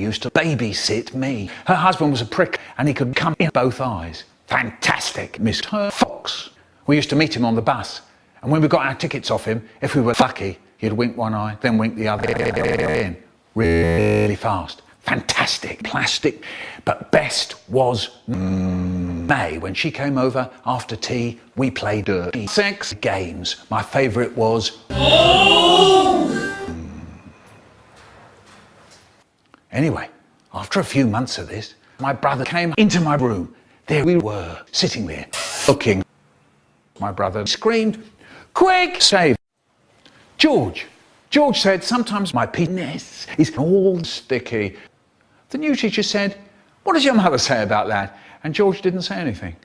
used to babysit me. Her husband was a prick and he could come in both eyes. Fantastic, Mr. Fox. We used to meet him on the bus, and when we got our tickets off him, if we were lucky, he'd wink one eye, then wink the other in. Really fast. Fantastic. Plastic. But best was May. When she came over after tea, we played dirty sex games. My favourite was... Anyway, after a few months of this, my brother came into my room. There we were, sitting there, looking. My brother screamed, "Quick, save!" George said, "Sometimes my penis is all sticky." The new teacher said, "What does your mother say about that?" And George didn't say anything.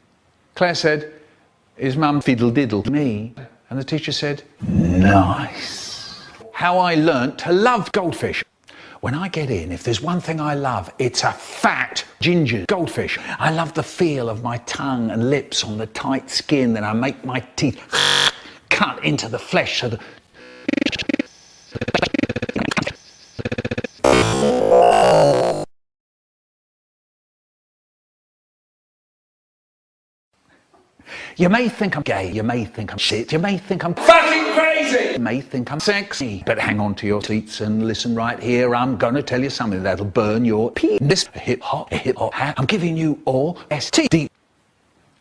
Claire said, "His mum fiddle-diddled me." And the teacher said, "Nice." How I learnt to love goldfish. When I get in, if there's one thing I love, it's a fat ginger goldfish. I love the feel of my tongue and lips on the tight skin, then I make my teeth cut into the flesh so the... You may think I'm gay, you may think I'm shit, you may think I'm fucking crazy, you may think I'm sexy, but hang on to your seats and listen right here. I'm gonna tell you something that'll burn your penis. A hip hop, I'm giving you all STD.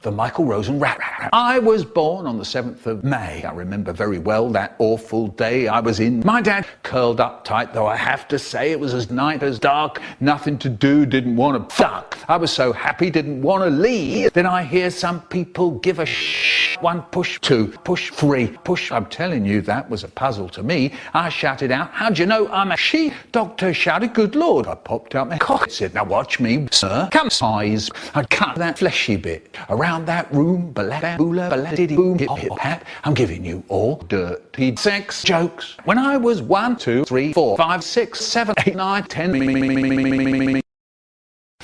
The Michael Rosen rap. I was born on the 7th of May. I remember very well that awful day I was in. My dad curled up tight, though I have to say it was as night as dark. Nothing to do, didn't want to fuck. I was so happy, didn't want to leave. Then I hear some people give a shh. 1 push, 2 push, 3 push. I'm telling you, that was a puzzle to me. I shouted out, "How'd you know I'm a she?" Doctor shouted, "Good Lord." I popped out my cock. I said, "Now watch me, sir. Come size." I'd cut that fleshy bit around that room, boom, hip hat. I'm giving you all dirty sex jokes. When I was 1, 2, 3, 4, 5, 6, 7, 8, 9, 10.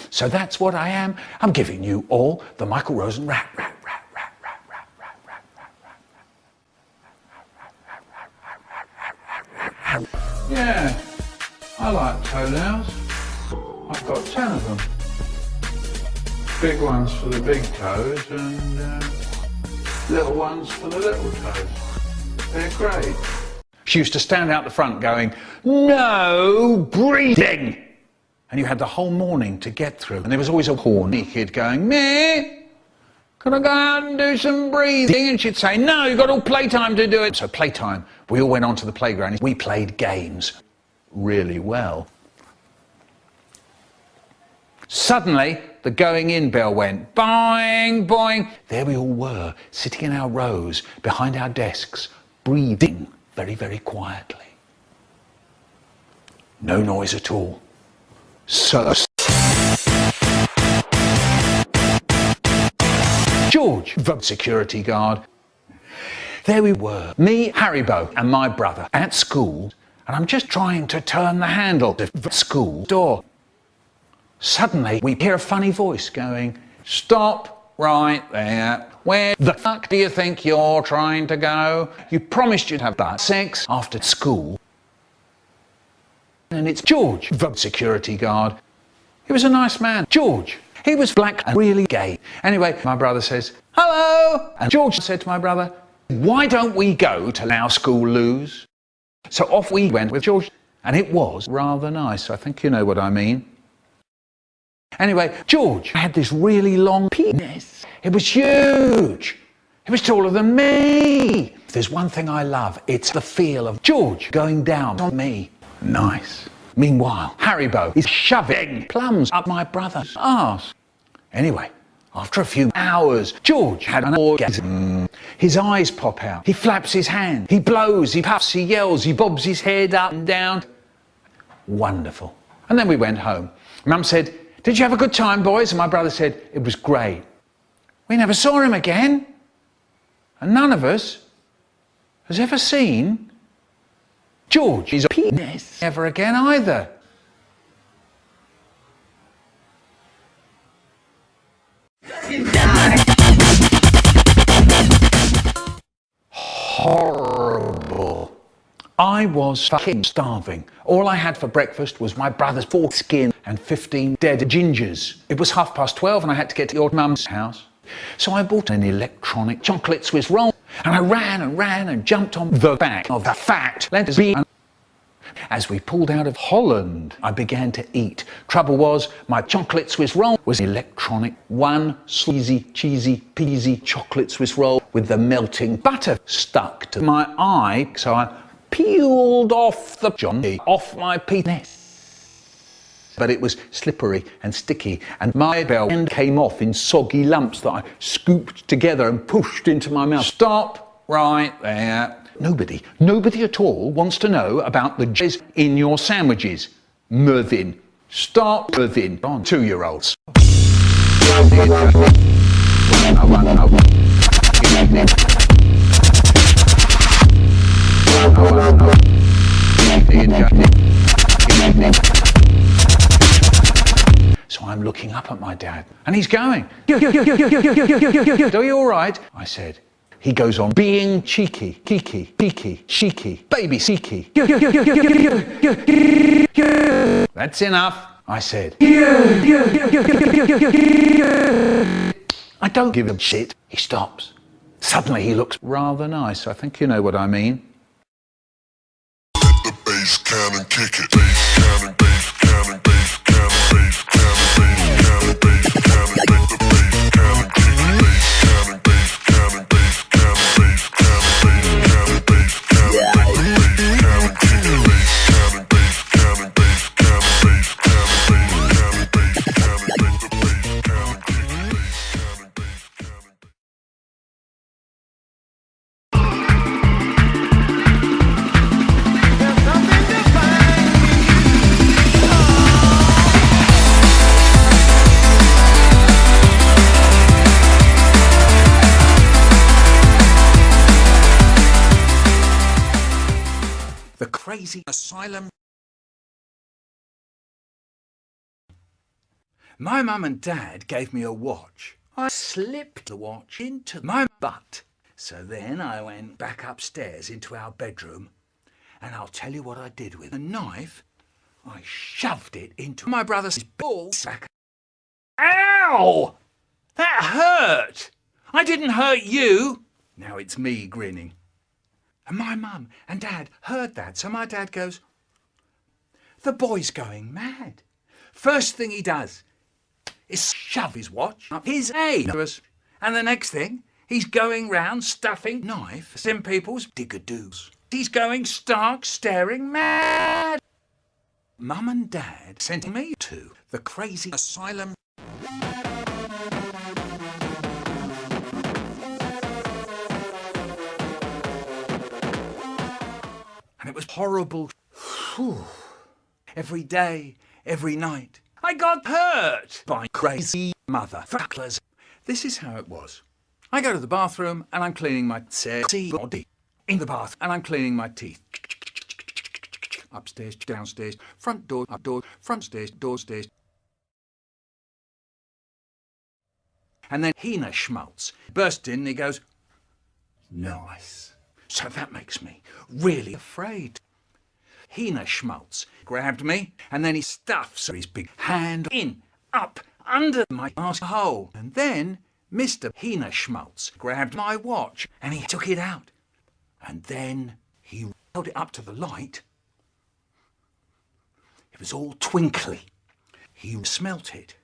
So that's what I am. I'm giving you all the Michael Rosen rap. Yeah, I like toenails. I've got 10 of them. Big ones for the big toes and little ones for the little toes. They're great. She used to stand out the front going, "No breathing!" And you had the whole morning to get through. And there was always a horny kid going, "Meh, can I go out and do some breathing?" And she'd say, "No, you've got all playtime to do it." So playtime, we all went onto the playground and we played games really well. Suddenly, the going in bell went, boing, boing. There we all were, sitting in our rows, behind our desks, breathing very, very quietly. No noise at all. So... George, the security guard. There we were, me, Haribo, and my brother, at school, and I'm just trying to turn the handle of the school door. Suddenly, we hear a funny voice going, "Stop right there. Where the fuck do you think you're trying to go? You promised you'd have butt sex after school." And it's George, the security guard. He was a nice man. George. He was black and really gay. Anyway, my brother says, "Hello." And George said to my brother, "Why don't we go to our school loos?" So off we went with George. And it was rather nice. I think you know what I mean. Anyway, George had this really long penis. It was huge. It was taller than me. If there's one thing I love, it's the feel of George going down on me. Nice. Meanwhile, Haribo is shoving plums up my brother's arse. Anyway, after a few hours, George had an orgasm. His eyes pop out. He flaps his hand. He blows, he puffs, he yells, he bobs his head up and down. Wonderful. And then we went home. Mum said, "Did you have a good time, boys?" And my brother said, "It was great." We never saw him again. And none of us has ever seen George's penis ever again either. Horrible. I was fucking starving. All I had for breakfast was my brother's foreskin and 15 dead gingers. It was 12:30 and I had to get to your mum's house. So I bought an electronic chocolate Swiss roll and I ran and jumped on the back of the fat lesbian. As we pulled out of Holland, I began to eat. Trouble was, my chocolate Swiss roll was electronic. One sleazy, cheesy, peasy chocolate Swiss roll with the melting butter stuck to my eye. So I peeled off the johnny off my penis. But it was slippery and sticky, and my bell end came off in soggy lumps that I scooped together and pushed into my mouth. Stop right there. Nobody at all wants to know about the jizz in your sandwiches. Mervyn. Stop Mervyn on 2-year-olds. So I'm looking up at my dad, and he's going, "Are you all right?" I said. He goes on, being cheeky, kiki, peaky, cheeky, baby seeky. That's enough, I said. I don't give a shit. He stops. Suddenly he looks rather nice. I think you know what I mean. Let the bass cannon kick it. Bass cannon, bass cannon, bass cannon, bass cannon, bass cannon, bass cannon. Let the bass cannon kick it. Bass cannon, bass cannon, bass cannon, bass cannon, bass cannon, bass cannon. Let the bass cannon kick it. Bass cannon, bass cannon, bass cannon, bass cannon, bass cannon, bass cannon. Let the bass cannon kick it. Bass cannon, bass cannon. The crazy asylum. My mum and dad gave me a watch. I slipped the watch into my butt. So then I went back upstairs into our bedroom, and I'll tell you what I did with a knife. I shoved it into my brother's ball sack. Ow! That hurt! I didn't hurt you! Now it's me grinning. And my mum and dad heard that, so my dad goes, "The boy's going mad." First thing he does is shove his watch up his anus, and the next thing, he's going round stuffing knives in people's digger-doos. He's going stark staring mad. Mum and Dad sent me to the crazy asylum. And it was horrible. Whew. Every day, every night, I got hurt by crazy motherfuckers. This is how it was. I go to the bathroom and I'm cleaning my sexy body. In the bath and I'm cleaning my teeth. Upstairs, downstairs, front door, up door, front stairs, downstairs. And then Hina Schmaltz burst in and he goes, "Nice." So that makes me really afraid. Hina Schmaltz grabbed me and then he stuffs his big hand in, up, under my asshole. And then Mr. Hina Schmaltz grabbed my watch and he took it out. And then he held it up to the light. It was all twinkly. He smelt it.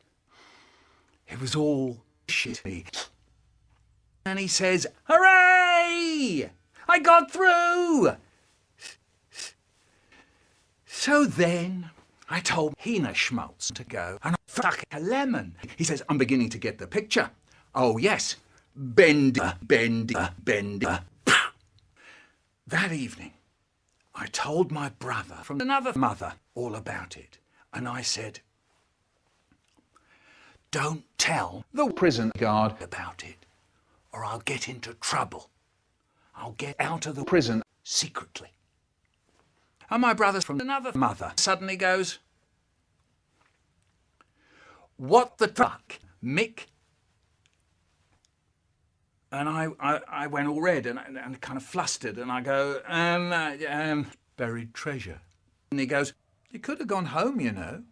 It was all shitty. And he says, "Hooray! I got through!" So then I told Hina Schmaltz to go and fuck a lemon. He says, "I'm beginning to get the picture." Oh yes, bender. That evening, I told my brother from another mother all about it. And I said, "Don't tell the prison guard about it, or I'll get into trouble. I'll get out of the prison secretly." And my brother from another mother suddenly goes, "What the fuck, Mick?" And I went all red and kind of flustered, and I go, buried treasure. And he goes, "You could have gone home, you know."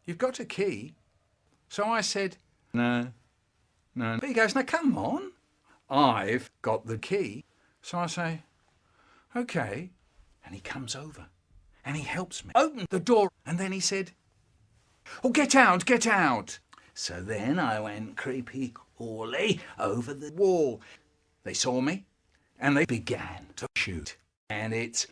you've got a key. So I said, no. But he goes, now come on, I've got the key. So I say, okay. And he comes over and he helps me open the door. And then he said, oh, get out, get out. So then I went creepy-crawly over the wall. They saw me and they began to shoot. And it's...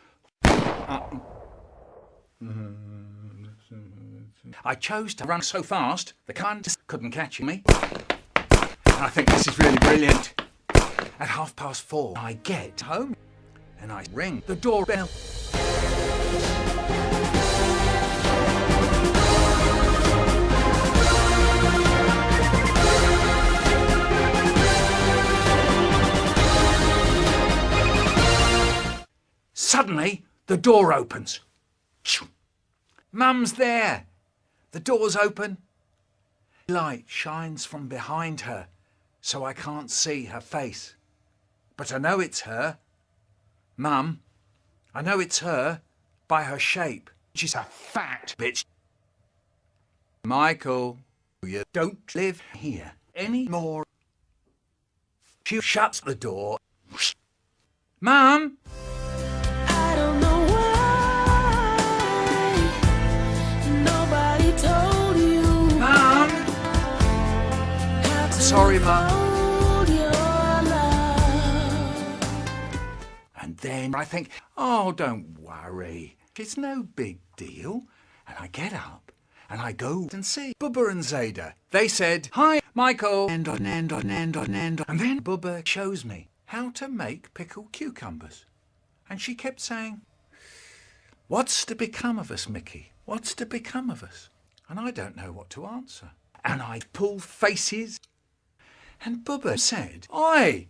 I chose to run so fast, the cunt couldn't catch me. I think this is really brilliant. At 4:30, I get home and I ring the doorbell. Suddenly, the door opens. Mum's there. The door's open. Light shines from behind her, so I can't see her face. But I know it's her. Mum, I know it's her by her shape. She's a fat bitch. Michael, you don't live here anymore. She shuts the door. Mum! I don't know why nobody told you. Mum! Sorry, Mum. And then I think, oh, don't worry. It's no big deal. And I get up and I go and see Bubba and Zeta. They said, hi, Michael. And then Bubba shows me how to make pickled cucumbers. And she kept saying, what's to become of us, Mickey? What's to become of us? And I don't know what to answer. And I pulled faces. And Bubba said, oi!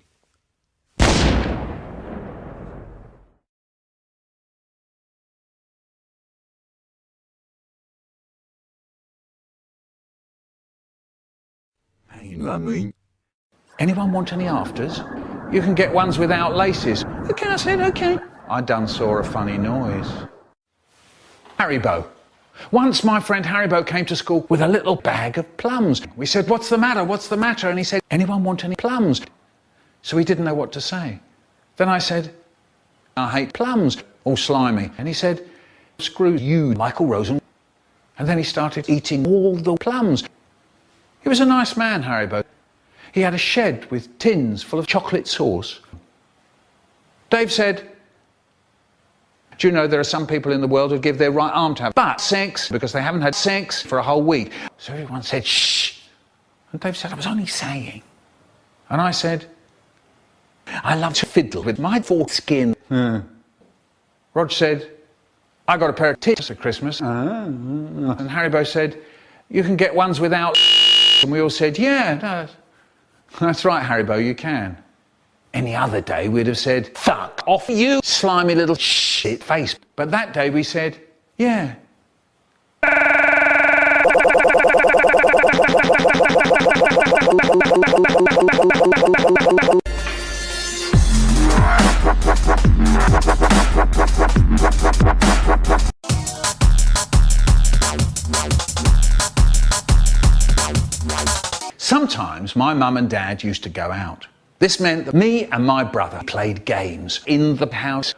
You know what I mean? Anyone want any afters? You can get ones without laces. Okay, I said, okay. I done saw a funny noise. Haribo. Once my friend Haribo came to school with a little bag of plums. We said, what's the matter? What's the matter? And he said, anyone want any plums? So he didn't know what to say. Then I said, I hate plums, all slimy. And he said, screw you, Michael Rosen. And then he started eating all the plums. He was a nice man, Haribo. He had a shed with tins full of chocolate sauce. Dave said, do you know there are some people in the world who give their right arm to have butt sex because they haven't had sex for a whole week? So everyone said, shh. And Dave said, I was only saying. And I said, I love to fiddle with my foreskin. Rog said, I got a pair of tits at Christmas. And Haribo said, you can get ones without. And we all said, yeah, no, that's right, Haribo, you can. Any other day we'd have said, fuck off you, slimy little shit face. But that day we said, yeah. Sometimes my mum and dad used to go out. This meant that me and my brother played games in the house.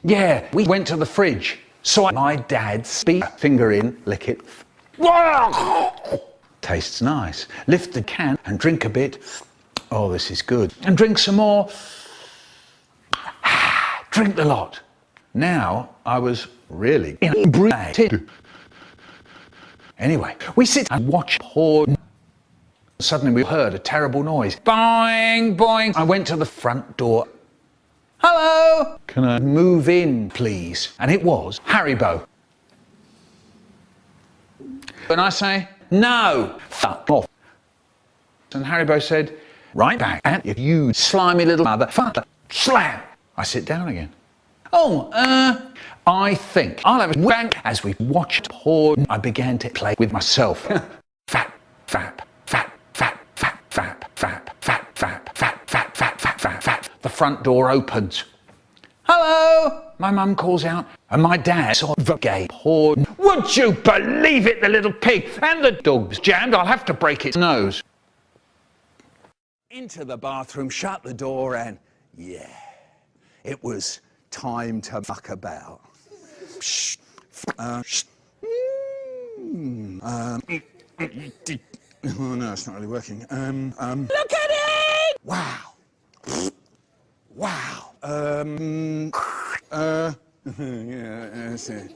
Yeah, we went to the fridge. So my dad speak, finger in, lick it. Tastes nice. Lift the can and drink a bit. Oh, this is good. And drink some more. Drink the lot. Now I was really inebriated. Anyway, we sit and watch porn. Suddenly we heard a terrible noise. Boing, boing. I went to the front door. Hello? Can I move in, please? And it was Haribo. And I say, no, fuck off. And Haribo said, right back at you, slimy little motherfucker. Slam. I sit down again. Oh, I think I'll have a wank. As we watched porn, I began to play with myself. Fap, fap, fap. Fap, fap, fap, fap, fap, fap, fap, fap, fap, fap. The front door opens. Hello? My mum calls out, And my dad saw the gay poor. Would you believe it, the little pig? And the dog's jammed, I'll have to break its nose. Into the bathroom, shut the door, and yeah, it was time to muck about. Oh no, it's not really working. Look at it! Wow. Wow. Yeah, that's it.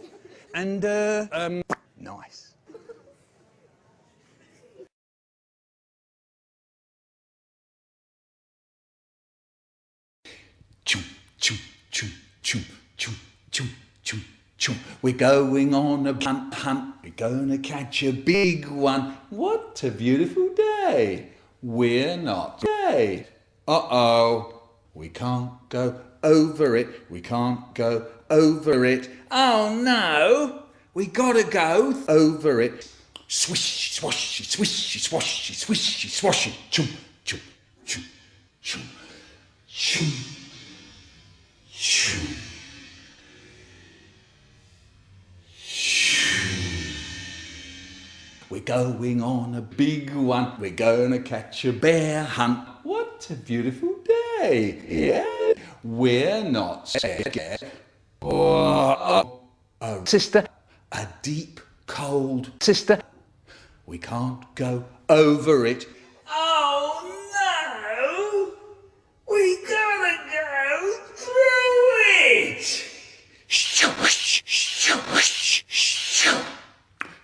And, nice. Choo, choo, choo, choo, choo, choo, choo, choo. We're going on a hunt. We're gonna catch a big one. What a beautiful day. We're not gay. Uh-oh. We can't go over it. We can't go over it. Oh no. We gotta go over it. Swish, swashy, swishy, swashy, swishy, swashy. Choo, choo, choo, choo, choo. We're going on a big one. We're gonna catch a bear hunt. What a beautiful day. Yeah. We're not scared. Oh, sister, a deep, cold sister. We can't go over it. Oh no! We gotta go through it!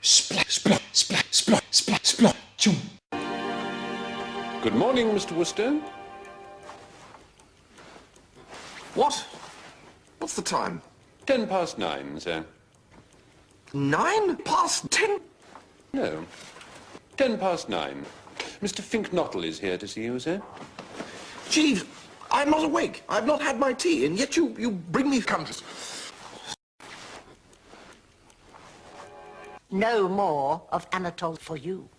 Splat, splat, splat, splat, splat, splat, choom. Good morning, Mr. Worcester. What? What's the time? 9:10, sir. 10:09? No, 9:10. Mr. Finknottle is here to see you, sir. Jeeves, I'm not awake. I've not had my tea, and yet you bring me comforts. No more of Anatole for you.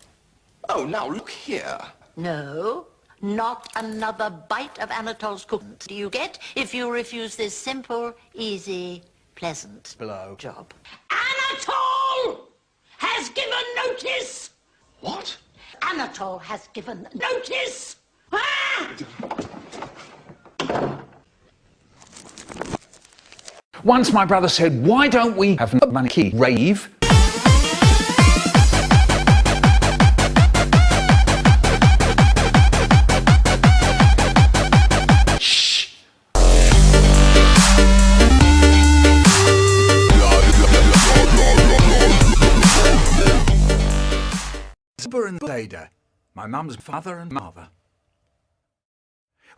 Oh, now look here. No, not another bite of Anatole's cooking. Do you get? If you refuse this simple, easy, pleasant Blow job. Anatole has given notice! What? Anatole has given notice! Ah! Once my brother said, why don't we have a monkey rave? Shh. Zubber and Ada, my mum's father and mother.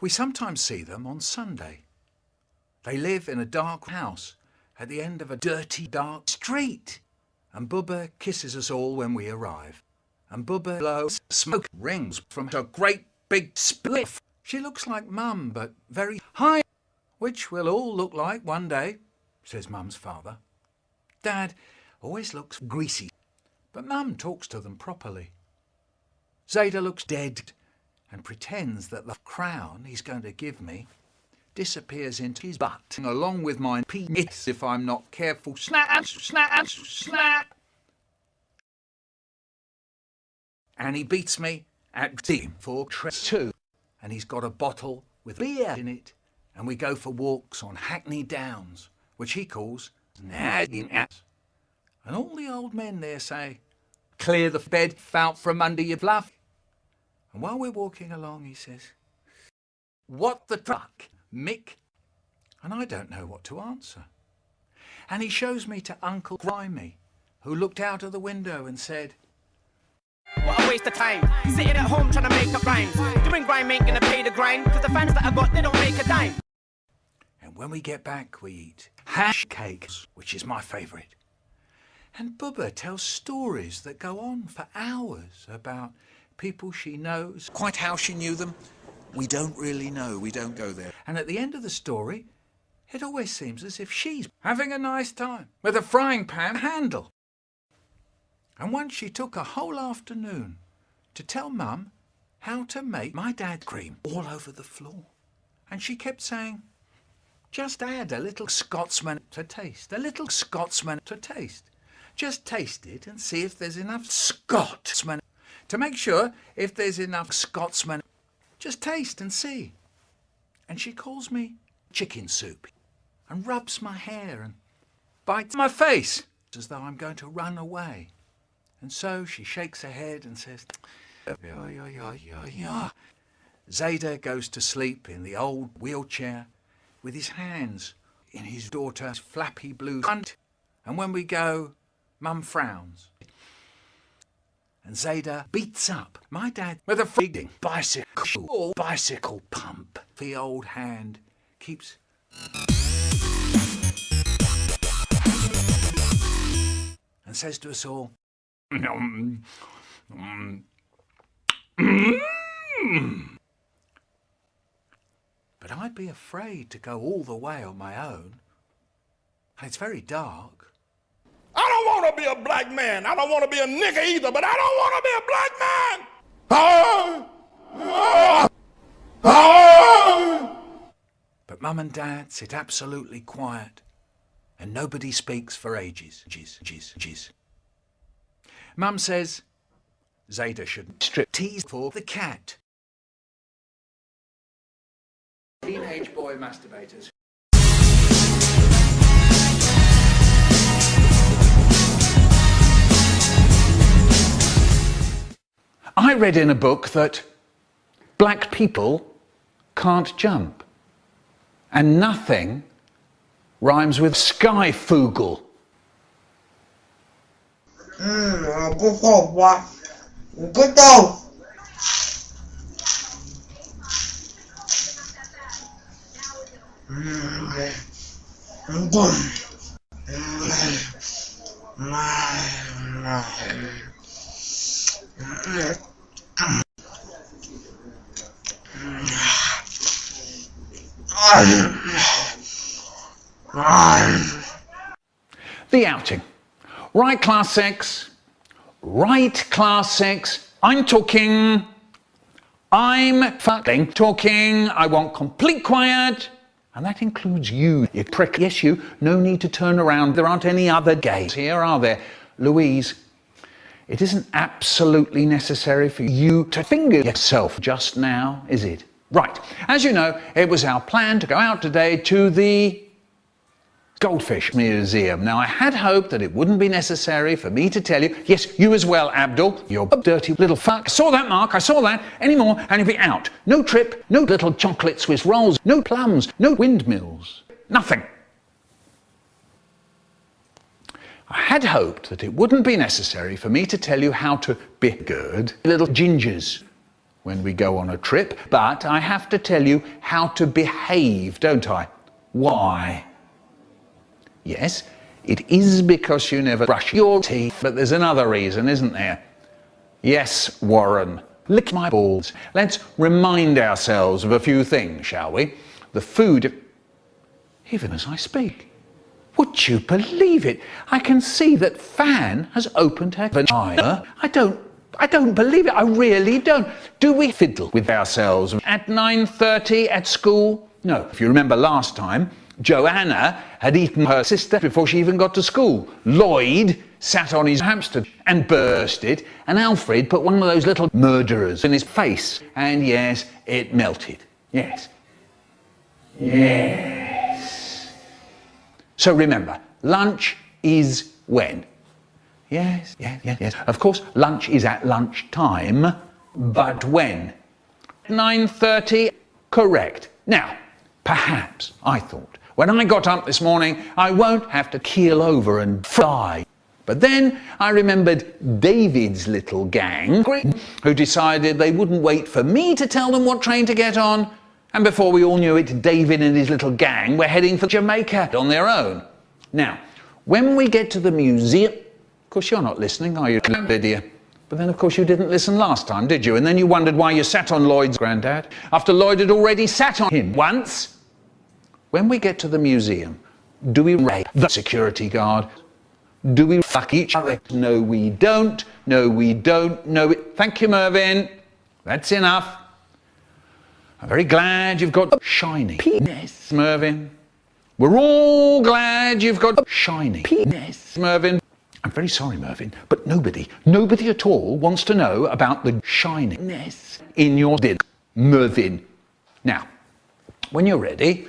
We sometimes see them on Sunday. They live in a dark house at the end of a dirty, dark street. And Bubba kisses us all when we arrive. And Bubba blows smoke rings from her great big spliff. She looks like Mum, but very high, which we'll all look like one day, says Mum's father. Dad always looks greasy, but Mum talks to them properly. Zeta looks dead and pretends that the crown he's going to give me disappears into his butt, along with my penis if I'm not careful. Snap, snap, snap. And he beats me at team for two. And he's got a bottle with beer in it. And we go for walks on Hackney Downs, which he calls nagging at. And all the old men there say, clear the bed out from under your bluff. And while we're walking along, he says, what the truck, Mick? And I don't know what to answer. And he shows me to Uncle Grimy, who looked out of the window and said, what a waste of time, sitting at home trying to make up rhymes. Doing grime ain't gonna pay the grind, cause the fans that I got, they don't make a dime. And when we get back, we eat hash cakes, which is my favourite. And Bubba tells stories that go on for hours about people she knows. Quite how she knew them, we don't really know. We don't go there. And at the end of the story, it always seems as if she's having a nice time with a frying pan handle. And once she took a whole afternoon to tell Mum how to make my dad cream all over the floor. And she kept saying, Just add a little Scotsman to taste. A little Scotsman to taste. Just taste it and see if there's enough Scotsman. To make sure if there's enough Scotsman, just taste and see. And she calls me chicken soup and rubs my hair and bites my face as though I'm going to run away. And so she shakes her head and says, yeah. Zayda goes to sleep in the old wheelchair with his hands in his daughter's flappy blue front. And when we go, Mum frowns. And Zayda beats up my dad with a feeding bicycle pump. The old hand keeps and says to us all, but I'd be afraid to go all the way on my own. And it's very dark. I don't want to be a black man. I don't want to be a nigger either, but I don't want to be a black man. But Mum and Dad sit absolutely quiet, and nobody speaks for ages. Mum says Zayda shouldn't strip tease for the cat. Teenage boy masturbators. I read in a book that black people can't jump, and nothing rhymes with skyfoogle. The outing. Right, class 6. Right, class 6. I'm talking. I'm fucking talking. I want complete quiet. And that includes you prick. Yes, you. No need to turn around. There aren't any other gays here, are there? Louise, it isn't absolutely necessary for you to finger yourself just now, is it? Right. As you know, it was our plan to go out today to the Goldfish Museum. Now, I had hoped that it wouldn't be necessary for me to tell you, yes, you as well, Abdul, you dirty little fuck. I saw that, Mark, I saw that. Anymore, and you'll be out. No trip, no little chocolate Swiss rolls, no plums, no windmills, nothing. I had hoped that it wouldn't be necessary for me to tell you how to be good little gingers when we go on a trip, but I have to tell you how to behave, don't I? Why? Yes, it is because you never brush your teeth, but there's another reason, isn't there? Yes, Warren, lick my balls. Let's remind ourselves of a few things, shall we? The food, even as I speak. Would you believe it? I can see that Fan has opened her vagina. I don't believe it. I really don't. Do we fiddle with ourselves at 9:30 at school? No. If you remember last time, Joanna had eaten her sister before she even got to school. Lloyd sat on his hamster and burst it, and Alfred put one of those little murderers in his face. And yes, it melted. Yes. Yes. So remember, lunch is when? Yes. Of course, lunch is at lunchtime, but when? 9:30? Correct. Now, perhaps, I thought, when I got up this morning, I won't have to keel over and die. But then I remembered David's little gang, who decided they wouldn't wait for me to tell them what train to get on. And before we all knew it, David and his little gang were heading for Jamaica on their own. Now, when we get to the museum, of course you're not listening, are you, Lydia? But then, of course, you didn't listen last time, did you? And then you wondered why you sat on Lloyd's granddad, after Lloyd had already sat on him once. When we get to the museum, do we rape the security guard? Do we fuck each other? No, we don't. No, we don't. No, thank you, Mervyn. That's enough. I'm very glad you've got a shiny penis, Mervyn. We're all glad you've got a shiny penis, Mervyn. I'm very sorry, Mervyn, but nobody at all wants to know about the shininess in your dick, Mervyn. Now, when you're ready,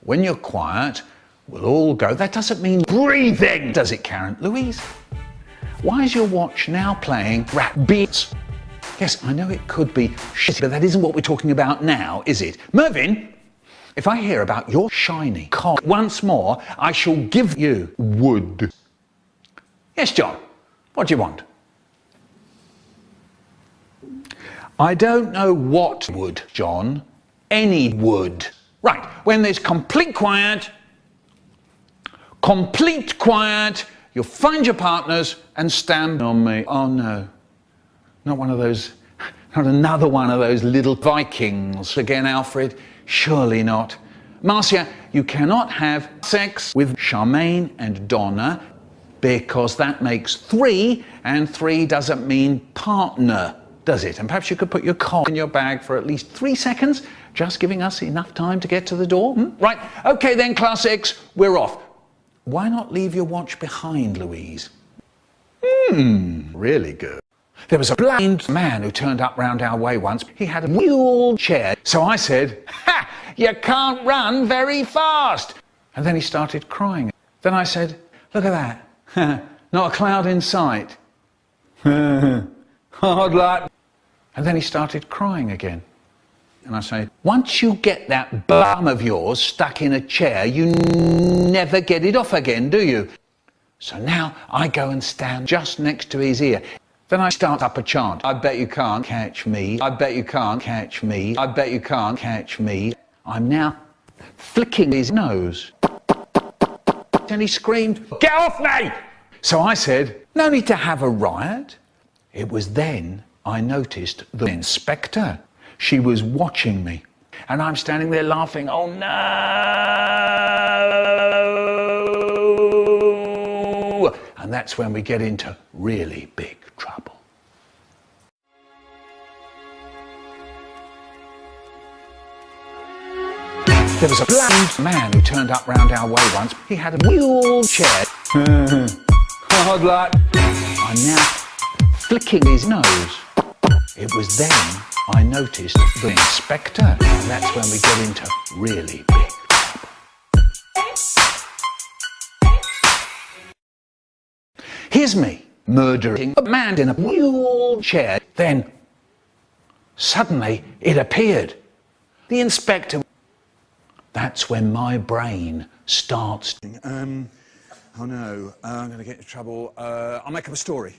when you're quiet, we'll all go. That doesn't mean breathing, does it, Karen? Louise, why is your watch now playing rap beats? Yes, I know it could be shitty, but that isn't what we're talking about now, is it? Mervyn, if I hear about your shiny cock once more, I shall give you wood. Yes, John, what do you want? I don't know what wood, John. Any wood. Right, when there's complete quiet, you'll find your partners and stand on me. Oh no, not one of those, not another one of those little Vikings again, Alfred. Surely not. Marcia, you cannot have sex with Charmaine and Donna because that makes 3, and 3 doesn't mean partner, does it? And perhaps you could put your cock in your bag for at least 3 seconds, just giving us enough time to get to the door. Right, okay then, Class X, we're off. Why not leave your watch behind, Louise? Really good. There was a blind man who turned up round our way once. He had a wheelchair. So I said, "Ha! You can't run very fast." And then he started crying. Then I said, "Look at that. Not a cloud in sight." Hard luck. And then he started crying again. And I say, once you get that bum of yours stuck in a chair, you never get it off again, do you? So now I go and stand just next to his ear. Then I start up a chant. I bet you can't catch me. I bet you can't catch me. I bet you can't catch me. I'm now flicking his nose. And he screamed, "Get off me!" So I said, no need to have a riot. It was then I noticed the inspector. She was watching me. And I'm standing there laughing, oh no! And that's when we get into really big trouble. There was a blind man who turned up round our way once. He had a wheelchair. Hard luck. I'm now flicking his nose. It was then I noticed the inspector. And that's when we get into really big trouble. Here's me murdering a man in a wheelchair. Then suddenly it appeared. The inspector. That's when my brain starts. Oh no, I'm going to get into trouble. I'll make up a story.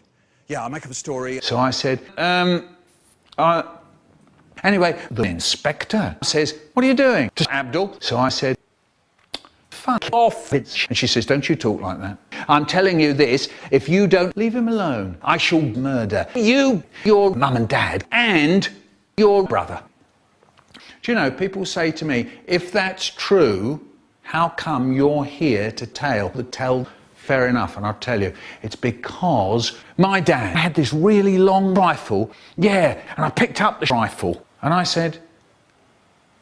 Yeah, I'll make up a story. So I said, anyway, the inspector says, what are you doing? To Abdul. So I said, fuck off, bitch. And she says, don't you talk like that. I'm telling you this, if you don't leave him alone, I shall murder you, your mum and dad, and your brother. Do you know, people say to me, if that's true, how come you're here to tell the tale? Fair enough, and I'll tell you, it's because my dad had this really long rifle, yeah, and I picked up the rifle, and I said,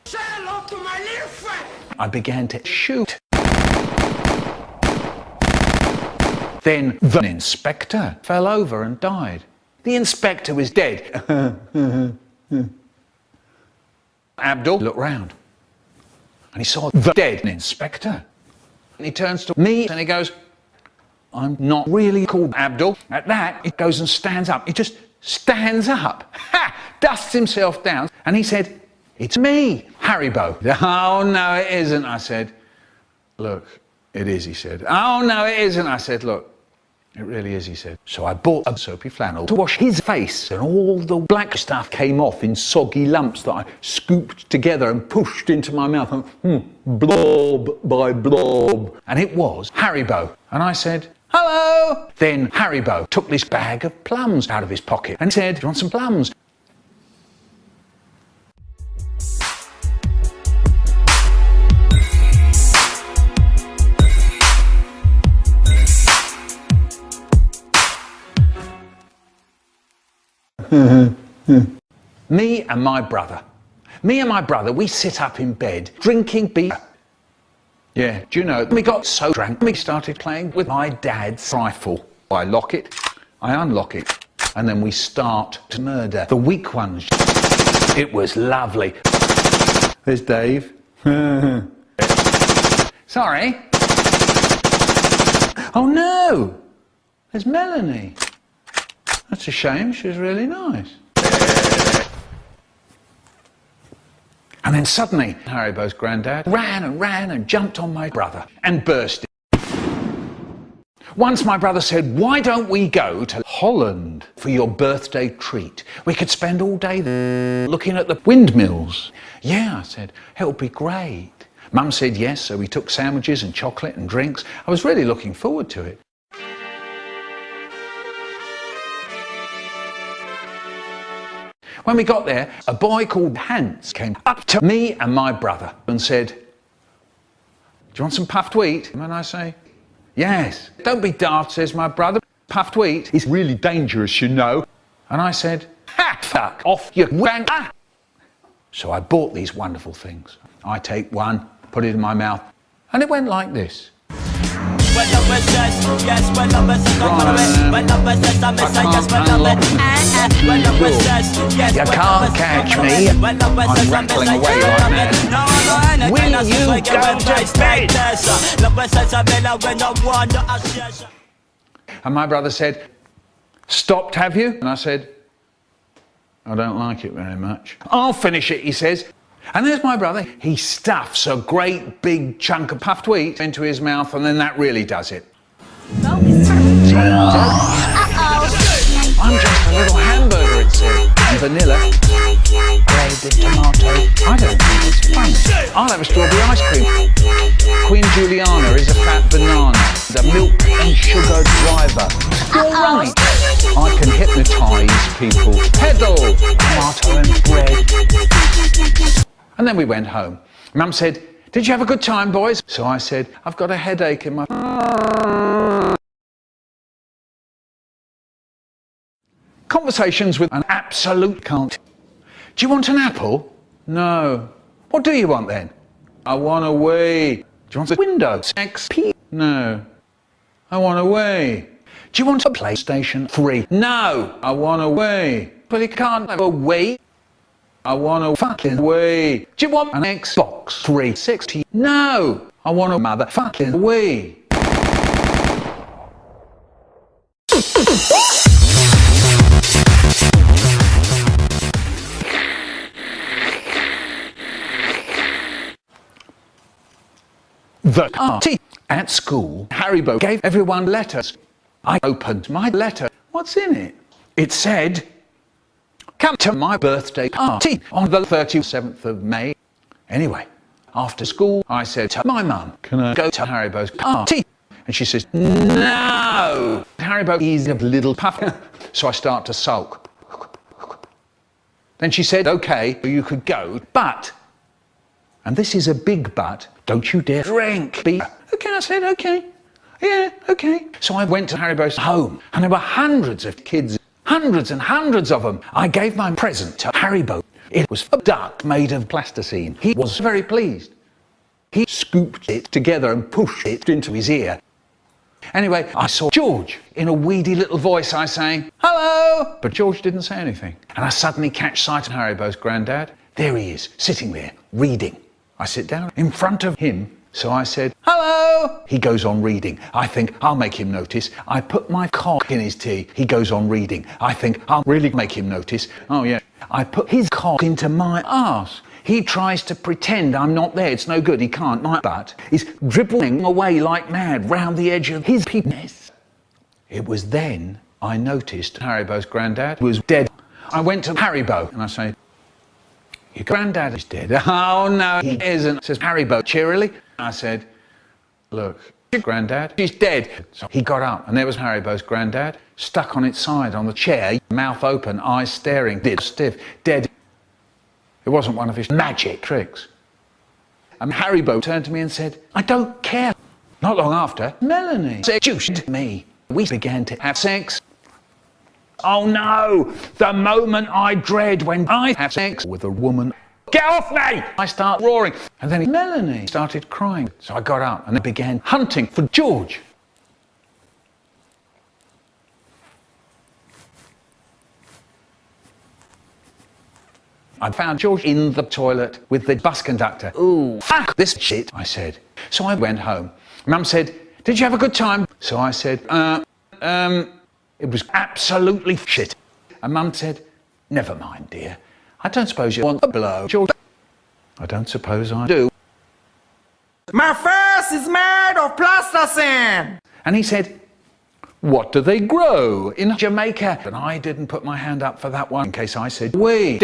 say hello to my little friend. I began to shoot. Then the inspector fell over and died. The inspector was dead. Abdul looked round and he saw the dead inspector. And he turns to me and he goes, I'm not really called Abdul. At that, he goes and stands up. He just stands up, dusts himself down, and he said, it's me, Haribo. Oh, no, it isn't, I said. Look, it is, he said. Oh, no, it isn't, I said. Look, it really is, he said. So I bought a soapy flannel to wash his face, and all the black stuff came off in soggy lumps that I scooped together and pushed into my mouth, and blob by blob. And it was Haribo. And I said, hello. Then Haribo took this bag of plums out of his pocket and said, do you want some plums? Me and my brother, we sit up in bed drinking beer. Yeah, do you know, we got so drunk, we started playing with my dad's rifle. I lock it, I unlock it, and then we start to murder the weak ones. It was lovely. There's Dave. Sorry. Oh no! There's Melanie. That's a shame, she was really nice. And then suddenly, Haribo's granddad ran and jumped on my brother and burst it. Once my brother said, why don't we go to Holland for your birthday treat? We could spend all day there looking at the windmills. Yeah, I said, it'll be great. Mum said yes, so we took sandwiches and chocolate and drinks. I was really looking forward to it. When we got there, a boy called Hans came up to me and my brother and said, do you want some puffed wheat? And I say, yes. Don't be daft, says my brother. Puffed wheat is really dangerous, you know. And I said, ha, fuck off, you wank. So I bought these wonderful things. I take one, put it in my mouth, and it went like this. You can't catch me. I'm rattling away like that. Will you go to bed? And my brother said, stopped, have you? And I said, I don't like it very much. I'll finish it, he says. And there's my brother. He stuffs a great big chunk of puffed wheat into his mouth, and then that really does it. I'm just a little hamburger, it said. And vanilla, bread and tomato. I don't think it's funny. I'll have a strawberry ice cream. Queen Juliana is a fat banana. The milk and sugar driver. All right. I can hypnotise people. Pedal, tomato and bread. And then we went home. Mum said, did you have a good time, boys? So I said, I've got a headache in my... Conversations with an absolute cunt. Do you want an apple? No. What do you want then? I want a wee. Do you want a window? XP? No. I want a wee. Do you want a PlayStation 3? No. I want a wee. But you can't have a wee. I want a fucking Wii. Do you want an Xbox 360? No! I want a motherfucking Wii. The party at school, Haribo gave everyone letters. I opened my letter. What's in it? It said, come to my birthday party on the 37th of May. Anyway, after school, I said to my mum, can I go to Haribo's party? And she says, no! Haribo is a little puff. So I start to sulk. Then she said, okay, you could go, but, and this is a big but, don't you dare drink. Okay, I said, okay. Yeah, okay. So I went to Haribo's home, and there were hundreds of kids. Hundreds and hundreds of them. I gave my present to Haribo. It was a duck made of plasticine. He was very pleased. He scooped it together and pushed it into his ear. Anyway, I saw George. In a weedy little voice, I sang, hello! But George didn't say anything. And I suddenly catch sight of Haribo's granddad. There he is, sitting there, reading. I sit down in front of him. So I said, hello! He goes on reading. I think I'll make him notice. I put my cock in his tea. He goes on reading. I think I'll really make him notice. Oh yeah. I put his cock into my arse. He tries to pretend I'm not there. It's no good. He can't. My butt is dribbling away like mad round the edge of his penis. It was then I noticed Haribo's granddad was dead. I went to Haribo and I said, your granddad is dead. Oh no, he isn't, says Haribo cheerily. I said, look, your granddad, she's dead. So he got up and there was Haribo's granddad, stuck on its side on the chair, mouth open, eyes staring, stiff, dead. It wasn't one of his magic tricks. And Haribo turned to me and said, I don't care. Not long after, Melanie seduced me. We began to have sex. Oh no, the moment I dread when I have sex with a woman. Get off me! I start roaring. And then Melanie started crying. So I got up and began hunting for George. I found George in the toilet with the bus conductor. Ooh, fuck this shit, I said. So I went home. Mum said, did you have a good time? So I said, it was absolutely shit. And Mum said, never mind, dear. I don't suppose you want a blow, George. I don't suppose I do. My face is made of plasticine. And he said, what do they grow in Jamaica? And I didn't put my hand up for that one in case I said, we.